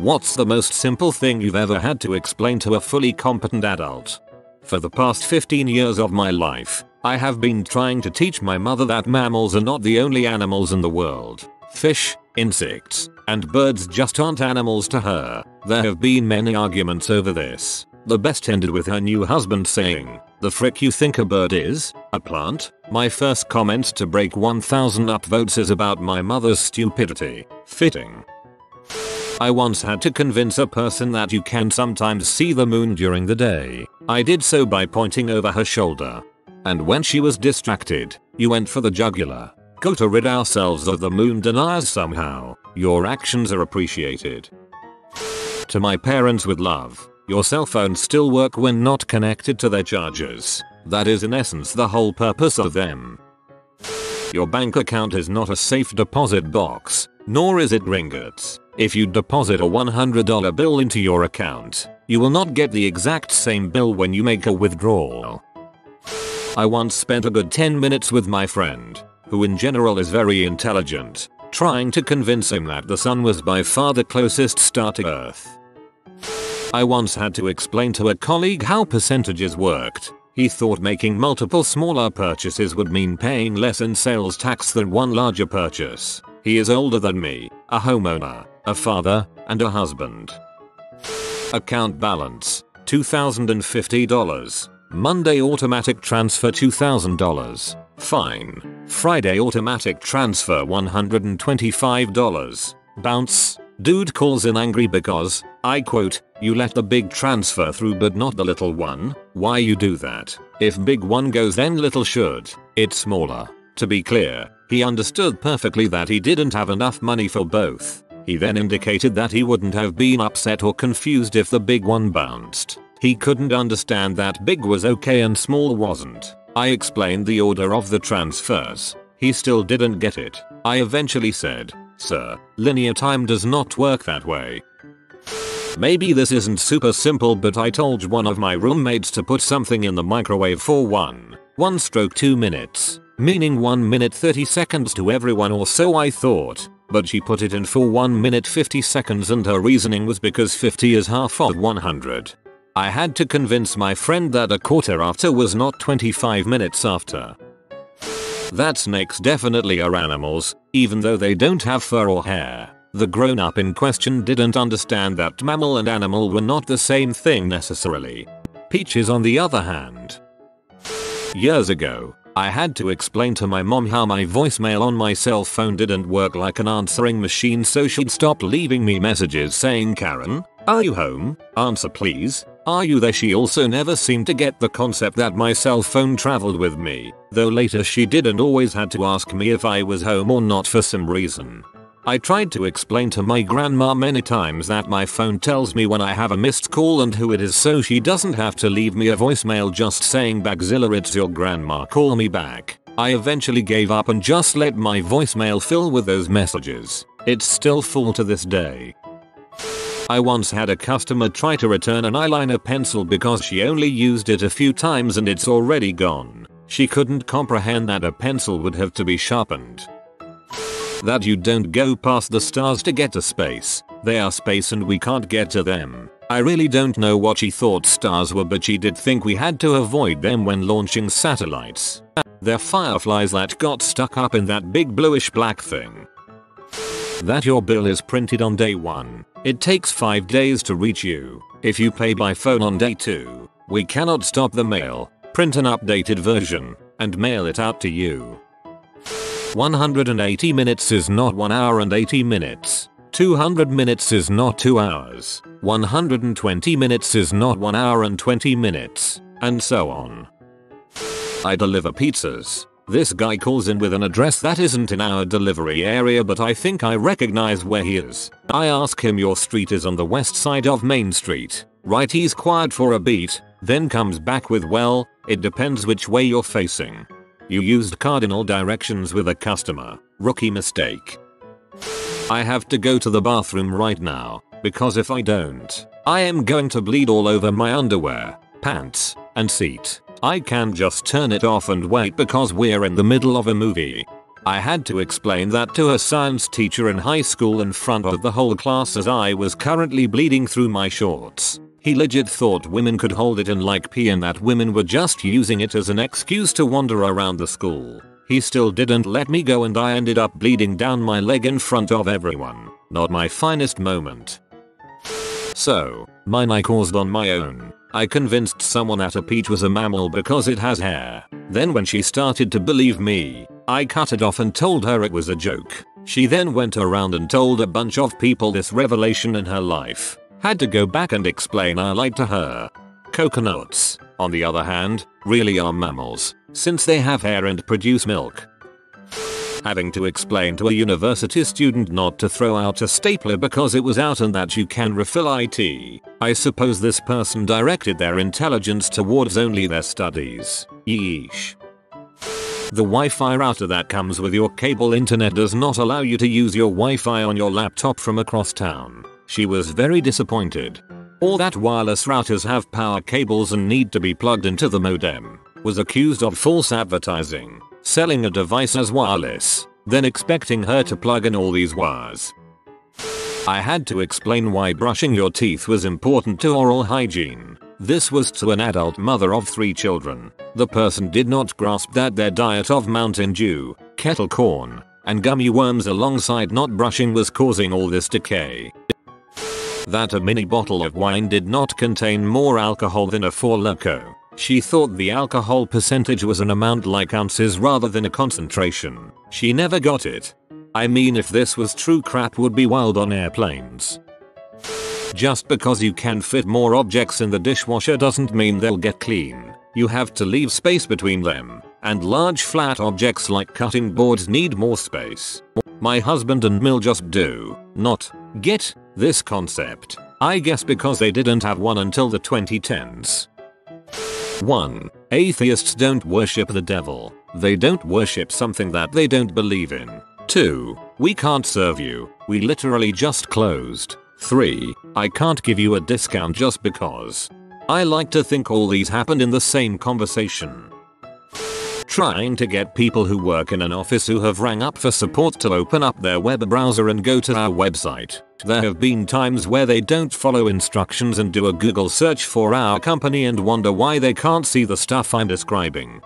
What's the most simple thing you've ever had to explain to a fully competent adult? For the past 15 years of my life, I have been trying to teach my mother that mammals are not the only animals in the world. Fish, insects, and birds just aren't animals to her. There have been many arguments over this. The best ended with her new husband saying, "The frick you think a bird is? A plant?" My first comment to break 1000 upvotes is about my mother's stupidity. Fitting. I once had to convince a person that you can sometimes see the moon during the day. I did so by pointing over her shoulder. And when she was distracted, you went for the jugular. Go to rid ourselves of the moon deniers somehow. Your actions are appreciated. To my parents with love. Your cell phones still work when not connected to their chargers. That is in essence the whole purpose of them. Your bank account is not a safe deposit box, nor is it ringgits. If you deposit a $100 bill into your account, you will not get the exact same bill when you make a withdrawal. I once spent a good 10 minutes with my friend, who in general is very intelligent, trying to convince him that the sun was by far the closest star to Earth. I once had to explain to a colleague how percentages worked. He thought making multiple smaller purchases would mean paying less in sales tax than one larger purchase. He is older than me, a homeowner, a father, and a husband. Account balance, $2,050. Monday automatic transfer $2,000. Fine. Friday automatic transfer $125. Bounce. Dude calls in angry because, I quote, "You let the big transfer through but not the little one. Why you do that? If big one goes then little should. It's smaller." To be clear, he understood perfectly that he didn't have enough money for both. He then indicated that he wouldn't have been upset or confused if the big one bounced. He couldn't understand that big was okay and small wasn't. I explained the order of the transfers. He still didn't get it. I eventually said, "Sir, linear time does not work that way." Maybe this isn't super simple, but I told one of my roommates to put something in the microwave for 1/2 minutes, meaning 1 minute 30 seconds to everyone or so I thought, but she put it in for 1 minute 50 seconds and her reasoning was because 50 is half of 100. I had to convince my friend that a quarter after was not 25 minutes after. That snakes definitely are animals, even though they don't have fur or hair. The grown-up in question didn't understand that mammal and animal were not the same thing necessarily. Peaches on the other hand. Years ago, I had to explain to my mom how my voicemail on my cell phone didn't work like an answering machine, so she'd stop leaving me messages saying, "Karen, are you home? Answer please. Are you there?" She also never seemed to get the concept that my cell phone traveled with me, though later she did and always had to ask me if I was home or not for some reason. I tried to explain to my grandma many times that my phone tells me when I have a missed call and who it is, so she doesn't have to leave me a voicemail just saying "Bagzilla, it's your grandma, call me back." I eventually gave up and just let my voicemail fill with those messages. It's still full to this day. I once had a customer try to return an eyeliner pencil because she only used it a few times and it's already gone. She couldn't comprehend that a pencil would have to be sharpened. That you don't go past the stars to get to space. They are space and we can't get to them. I really don't know what she thought stars were, but she did think we had to avoid them when launching satellites. They're fireflies that got stuck up in that big bluish black thing. That your bill is printed on day 1. It takes 5 days to reach you. If you pay by phone on day 2, we cannot stop the mail, print an updated version, and mail it out to you. 180 minutes is not 1 hour and 80 minutes. 200 minutes is not 2 hours. 120 minutes is not 1 hour and 20 minutes. And so on. I deliver pizzas. This guy calls in with an address that isn't in our delivery area, but I think I recognize where he is. I ask him, "Your street is on the west side of Main Street, right?" He's quiet for a beat, then comes back with, "Well, it depends which way you're facing. You used cardinal directions with a customer. Rookie mistake." I have to go to the bathroom right now, because if I don't, I am going to bleed all over my underwear, pants, and seat. I can't just turn it off and wait because we're in the middle of a movie. I had to explain that to her science teacher in high school in front of the whole class as I was currently bleeding through my shorts. He legit thought women could hold it in like pee and that women were just using it as an excuse to wander around the school. He still didn't let me go and I ended up bleeding down my leg in front of everyone. Not my finest moment. So, mine I caused on my own. I convinced someone that a peach was a mammal because it has hair. Then when she started to believe me, I cut it off and told her it was a joke. She then went around and told a bunch of people this revelation in her life. Had to go back and explain I lied to her. Coconuts, on the other hand, really are mammals, since they have hair and produce milk. Having to explain to a university student not to throw out a stapler because it was out and that you can refill it. I suppose this person directed their intelligence towards only their studies. Yeesh. The Wi-Fi router that comes with your cable internet does not allow you to use your Wi-Fi on your laptop from across town. She was very disappointed. All that wireless routers have power cables and need to be plugged into the modem. Was accused of false advertising, selling a device as wireless, then expecting her to plug in all these wires. I had to explain why brushing your teeth was important to oral hygiene. This was to an adult mother of 3 children. The person did not grasp that their diet of Mountain Dew, kettle corn, and gummy worms alongside not brushing was causing all this decay. That a mini bottle of wine did not contain more alcohol than a Four Loko. She thought the alcohol percentage was an amount like ounces rather than a concentration. She never got it. I mean, if this was true, crap would be wild on airplanes. Just because you can fit more objects in the dishwasher doesn't mean they'll get clean. You have to leave space between them, and large flat objects like cutting boards need more space. My husband and Mill just do not get this concept. I guess because they didn't have one until the 2010s. 1. Atheists don't worship the devil. They don't worship something that they don't believe in. 2. We can't serve you. We literally just closed. 3. I can't give you a discount just because. I like to think all these happened in the same conversation. Trying to get people who work in an office who have rang up for support to open up their web browser and go to our website. There have been times where they don't follow instructions and do a Google search for our company and wonder why they can't see the stuff I'm describing.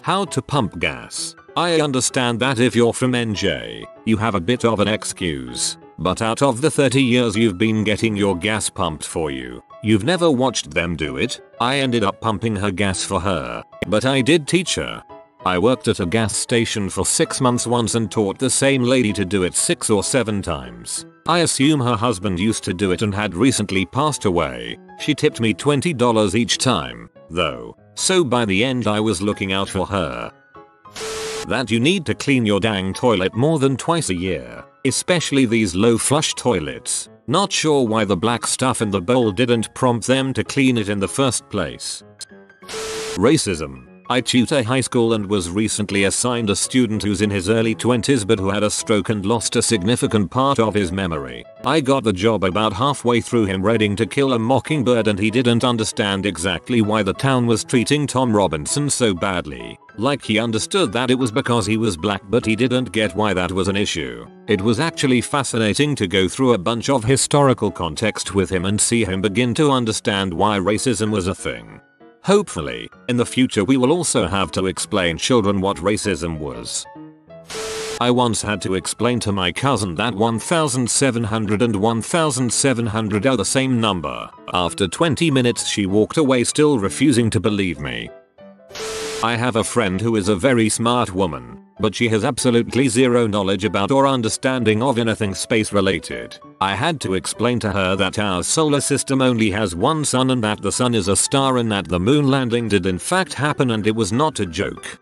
How to pump gas. I understand that if you're from NJ, you have a bit of an excuse. But out of the 30 years you've been getting your gas pumped for you, you've never watched them do it. I ended up pumping her gas for her, but I did teach her. I worked at a gas station for 6 months once and taught the same lady to do it 6 or 7 times. I assume her husband used to do it and had recently passed away. She tipped me $20 each time, though, so by the end I was looking out for her. That you need to clean your dang toilet more than twice a year, especially these low flush toilets. Not sure why the black stuff in the bowl didn't prompt them to clean it in the first place. Racism. I tutor high school and was recently assigned a student who's in his early 20s but who had a stroke and lost a significant part of his memory. I got the job about halfway through him reading To Kill a Mockingbird and he didn't understand exactly why the town was treating Tom Robinson so badly. Like he understood that it was because he was black but he didn't get why that was an issue. It was actually fascinating to go through a bunch of historical context with him and see him begin to understand why racism was a thing. Hopefully, in the future we will also have to explain children what racism was. I once had to explain to my cousin that 1700 and 1700 are the same number. After 20 minutes she walked away still refusing to believe me. I have a friend who is a very smart woman, but she has absolutely zero knowledge about or understanding of anything space related. I had to explain to her that our solar system only has one sun and that the sun is a star and that the moon landing did in fact happen and it was not a joke.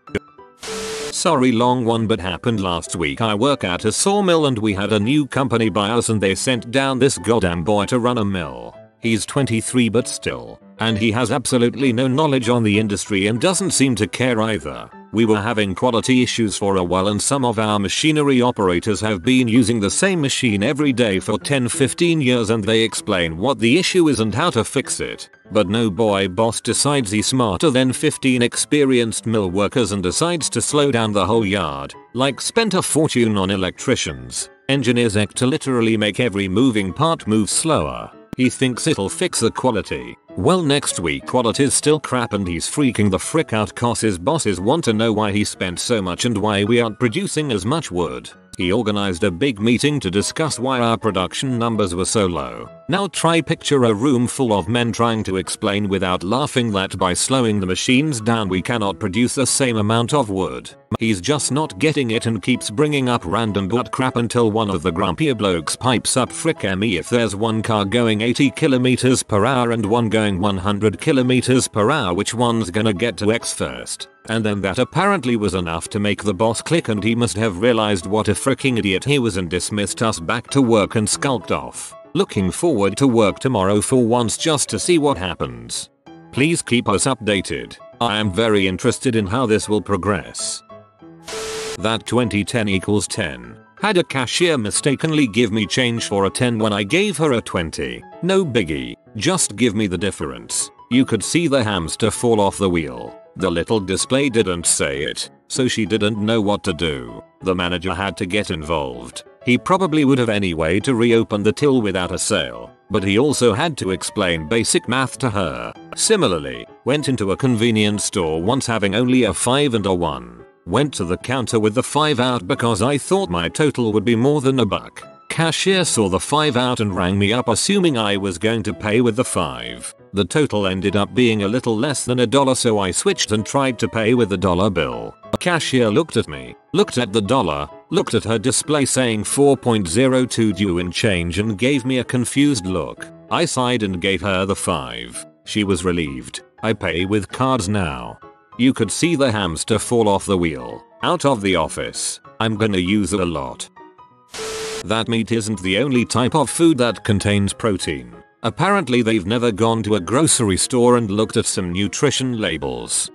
Sorry, long one, but happened last week. I work at a sawmill and we had a new company buy us and they sent down this goddamn boy to run a mill. He's 23 but still, and he has absolutely no knowledge on the industry and doesn't seem to care either. We were having quality issues for a while and some of our machinery operators have been using the same machine every day for 10-15 years and they explain what the issue is and how to fix it. But no boy boss decides he's smarter than 15 experienced mill workers and decides to slow down the whole yard, like spent a fortune on electricians, engineers to literally make every moving part move slower. He thinks it'll fix the quality. Well, next week quality's still crap and he's freaking the frick out cause his bosses want to know why he spent so much and why we aren't producing as much wood. He organized a big meeting to discuss why our production numbers were so low. Now try picture a room full of men trying to explain without laughing that by slowing the machines down we cannot produce the same amount of wood. He's just not getting it and keeps bringing up random butt crap until one of the grumpier blokes pipes up, frick me, if there's one car going 80 kilometers per hour and one going 100 kilometers per hour, which one's gonna get to X first? And then that apparently was enough to make the boss click and he must have realized what a freaking idiot he was and dismissed us back to work and skulked off. Looking forward to work tomorrow for once just to see what happens. Please keep us updated. I am very interested in how this will progress. That 2010 equals 10. Had a cashier mistakenly give me change for a 10 when I gave her a 20. No biggie, just give me the difference. You could see the hamster fall off the wheel. The little display didn't say it, so she didn't know what to do. The manager had to get involved. He probably would have anyway to reopen the till without a sale, but he also had to explain basic math to her. Similarly, went into a convenience store once having only a 5 and a 1. Went to the counter with the 5 out because I thought my total would be more than $1. Cashier saw the 5 out and rang me up assuming I was going to pay with the 5. The total ended up being a little less than $1, so I switched and tried to pay with the dollar bill. Cashier looked at me, looked at the dollar, looked at her display saying 4.02 due in change and gave me a confused look. I sighed and gave her the 5. She was relieved. I pay with cards now. You could see the hamster fall off the wheel. Out of the office. I'm gonna use it a lot. That meat isn't the only type of food that contains protein. Apparently they've never gone to a grocery store and looked at some nutrition labels.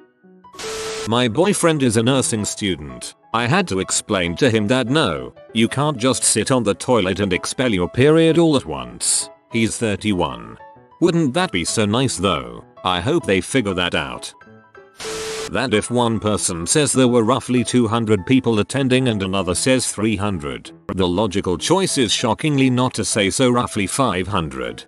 My boyfriend is a nursing student. I had to explain to him that no, you can't just sit on the toilet and expel your period all at once. He's 31. Wouldn't that be so nice though? I hope they figure that out. That if one person says there were roughly 200 people attending and another says 300, the logical choice is shockingly not to say so roughly 500.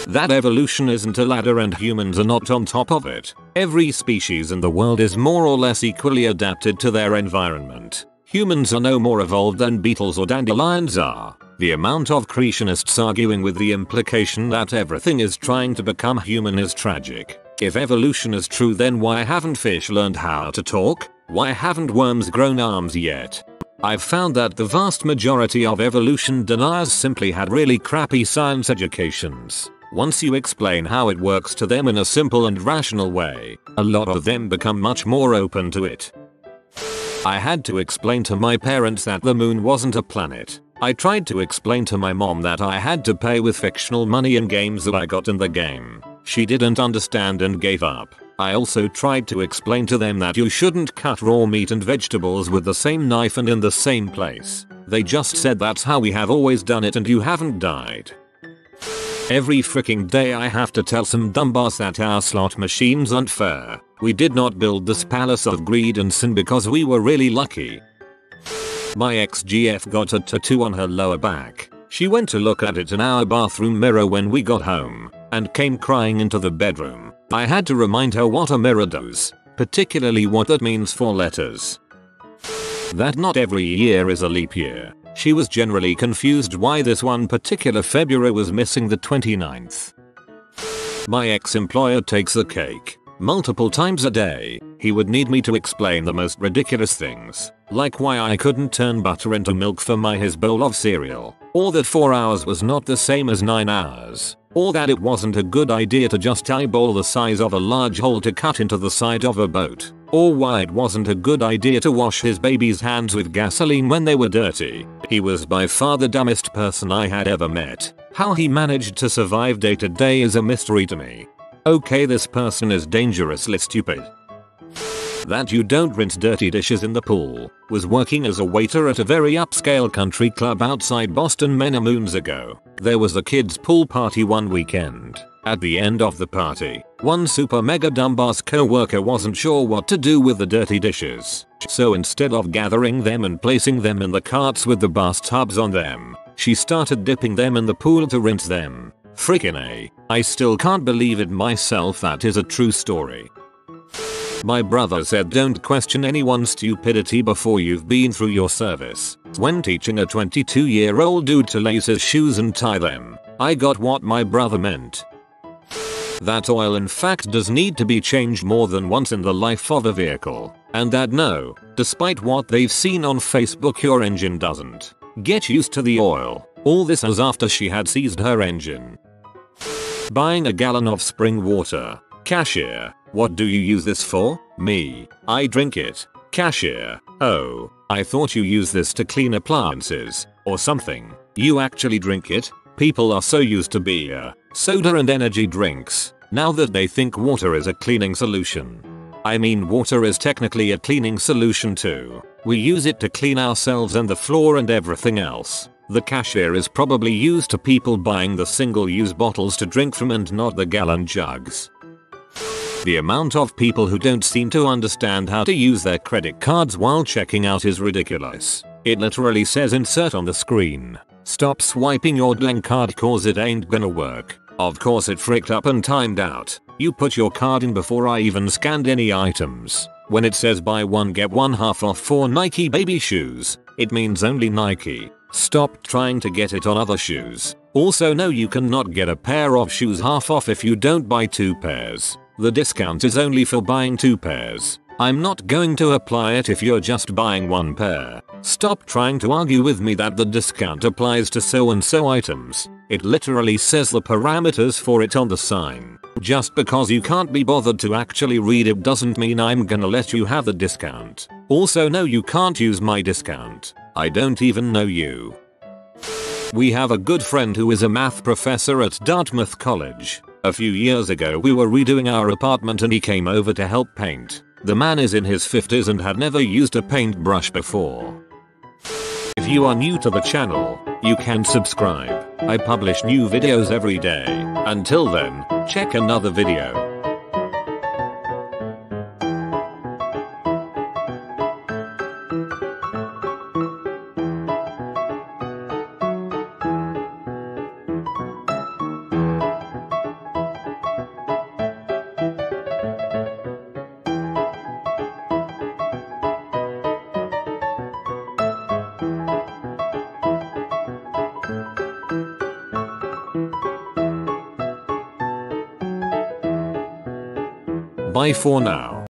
That evolution isn't a ladder and humans are not on top of it. Every species in the world is more or less equally adapted to their environment. Humans are no more evolved than beetles or dandelions are. The amount of creationists arguing with the implication that everything is trying to become human is tragic. If evolution is true, then why haven't fish learned how to talk? Why haven't worms grown arms yet? I've found that the vast majority of evolution deniers simply had really crappy science educations. Once you explain how it works to them in a simple and rational way, a lot of them become much more open to it. I had to explain to my parents that the moon wasn't a planet. I tried to explain to my mom that I had to pay with fictional money in games that I got in the game. She didn't understand and gave up. I also tried to explain to them that you shouldn't cut raw meat and vegetables with the same knife and in the same place. They just said that's how we have always done it and you haven't died. Every freaking day I have to tell some dumbass that our slot machines aren't fair. We did not build this palace of greed and sin because we were really lucky. My ex-GF got a tattoo on her lower back. She went to look at it in our bathroom mirror when we got home, and came crying into the bedroom. I had to remind her what a mirror does, particularly what that means for letters. That not every year is a leap year. She was generally confused why this one particular February was missing the 29th. My ex-employer takes the cake. Multiple times a day, he would need me to explain the most ridiculous things, like why I couldn't turn butter into milk for his bowl of cereal, or that 4 hours was not the same as 9 hours, or that it wasn't a good idea to just eyeball the size of a large hole to cut into the side of a boat, or why it wasn't a good idea to wash his baby's hands with gasoline when they were dirty. He was by far the dumbest person I had ever met. How he managed to survive day to day is a mystery to me. Okay, this person is dangerously stupid. That you don't rinse dirty dishes in the pool. Was working as a waiter at a very upscale country club outside Boston many moons ago. There was a kids pool party one weekend. At the end of the party, one super mega dumbass co-worker wasn't sure what to do with the dirty dishes. So instead of gathering them and placing them in the carts with the bathtubs on them, she started dipping them in the pool to rinse them. Frickin' A. I still can't believe it myself. That is a true story. My brother said don't question anyone's stupidity before you've been through your service. When teaching a 22-year-old dude to lace his shoes and tie them, I got what my brother meant. That oil in fact does need to be changed more than once in the life of a vehicle. And that no, despite what they've seen on Facebook, your engine doesn't get used to the oil. All this was after she had seized her engine. Buying a gallon of spring water. Cashier, what do you use this for? Me, I drink it. Cashier, oh, I thought you use this to clean appliances or something. You actually drink it? People are so used to beer, soda and energy drinks now that they think water is a cleaning solution. I mean, water is technically a cleaning solution too. We use it to clean ourselves and the floor and everything else. The cashier is probably used to people buying the single-use bottles to drink from and not the gallon jugs. The amount of people who don't seem to understand how to use their credit cards while checking out is ridiculous. It literally says insert on the screen. Stop swiping your dang card cause it ain't gonna work. Of course it fricked up and timed out. You put your card in before I even scanned any items. When it says buy one get one half off for Nike baby shoes, it means only Nike. Stop trying to get it on other shoes. Also no, you cannot get a pair of shoes half off if you don't buy 2 pairs. The discount is only for buying 2 pairs. I'm not going to apply it if you're just buying 1 pair. Stop trying to argue with me that the discount applies to so and so items. It literally says the parameters for it on the sign. Just because you can't be bothered to actually read it doesn't mean I'm gonna let you have the discount. Also no, you can't use my discount. I don't even know you. We have a good friend who is a math professor at Dartmouth College. A few years ago we were redoing our apartment and he came over to help paint. The man is in his 50s and had never used a paintbrush before. If you are new to the channel, you can subscribe. I publish new videos every day. Until then, check another video. Bye for now.